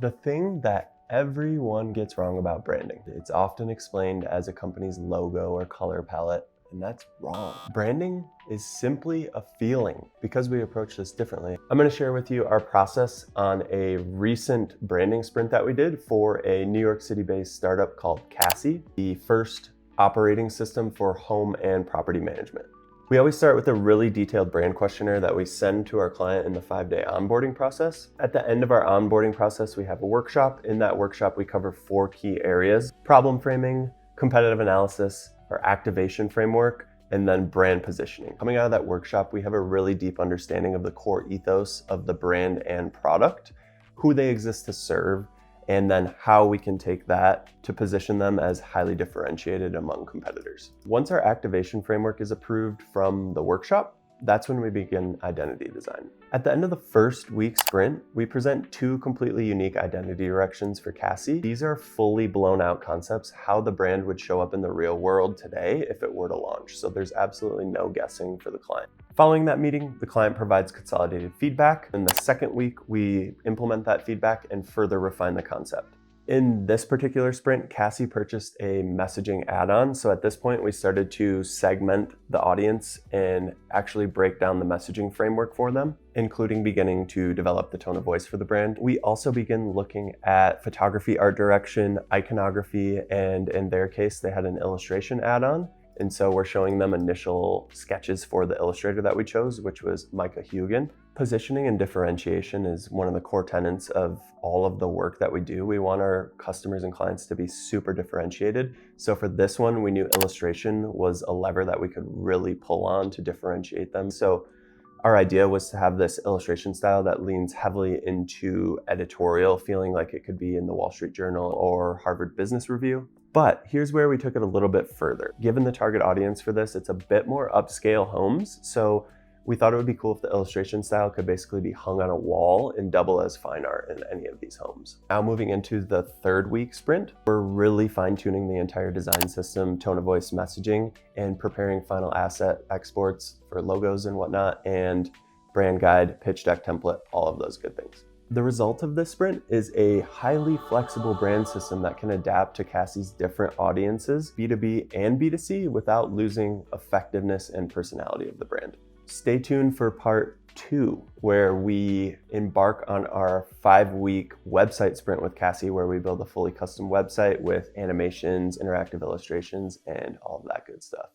The thing that everyone gets wrong about branding. It's often explained as a company's logo or color palette, and that's wrong. Branding is simply a feeling. Because we approach this differently, I'm going to share with you our process on a recent branding sprint that we did for a New York City-based startup called Cassie, the first operating system for home and property management. We always start with a really detailed brand questionnaire that we send to our client in the 5-day onboarding process. At the end of our onboarding process, we have a workshop. In that workshop, we cover 4 key areas: problem framing, competitive analysis, our activation framework, and then brand positioning. Coming out of that workshop, we have a really deep understanding of the core ethos of the brand and product, who they exist to serve, and then how we can take that to position them as highly differentiated among competitors. Once our activation framework is approved from the workshop, that's when we begin identity design. At the end of the first week sprint, we present 2 completely unique identity directions for Cassie. These are fully blown out concepts, how the brand would show up in the real world today if it were to launch. So there's absolutely no guessing for the client. Following that meeting, the client provides consolidated feedback. In the second week, we implement that feedback and further refine the concept. In this particular sprint, Cassie purchased a messaging add-on. So at this point, we started to segment the audience and actually break down the messaging framework for them, including beginning to develop the tone of voice for the brand. We also begin looking at photography, art direction, iconography, and in their case, they had an illustration add-on. And so we're showing them initial sketches for the illustrator that we chose, which was Micah Hugan. Positioning and differentiation is one of the core tenets of all of the work that we do. We want our customers and clients to be super differentiated. So for this one, we knew illustration was a lever that we could really pull on to differentiate them. So our idea was to have this illustration style that leans heavily into editorial, feeling like it could be in the Wall Street Journal or Harvard Business Review. But here's where we took it a little bit further. Given the target audience for this, it's a bit more upscale homes. So we thought it would be cool if the illustration style could basically be hung on a wall and double as fine art in any of these homes. Now moving into the 3rd week sprint, we're really fine-tuning the entire design system, tone of voice messaging, and preparing final asset exports for logos and whatnot, and brand guide, pitch deck template, all of those good things. The result of this sprint is a highly flexible brand system that can adapt to Cassie's different audiences, B2B and B2C, without losing effectiveness and personality of the brand. Stay tuned for part 2, where we embark on our 5-week website sprint with Cassie, where we build a fully custom website with animations, interactive illustrations, and all of that good stuff.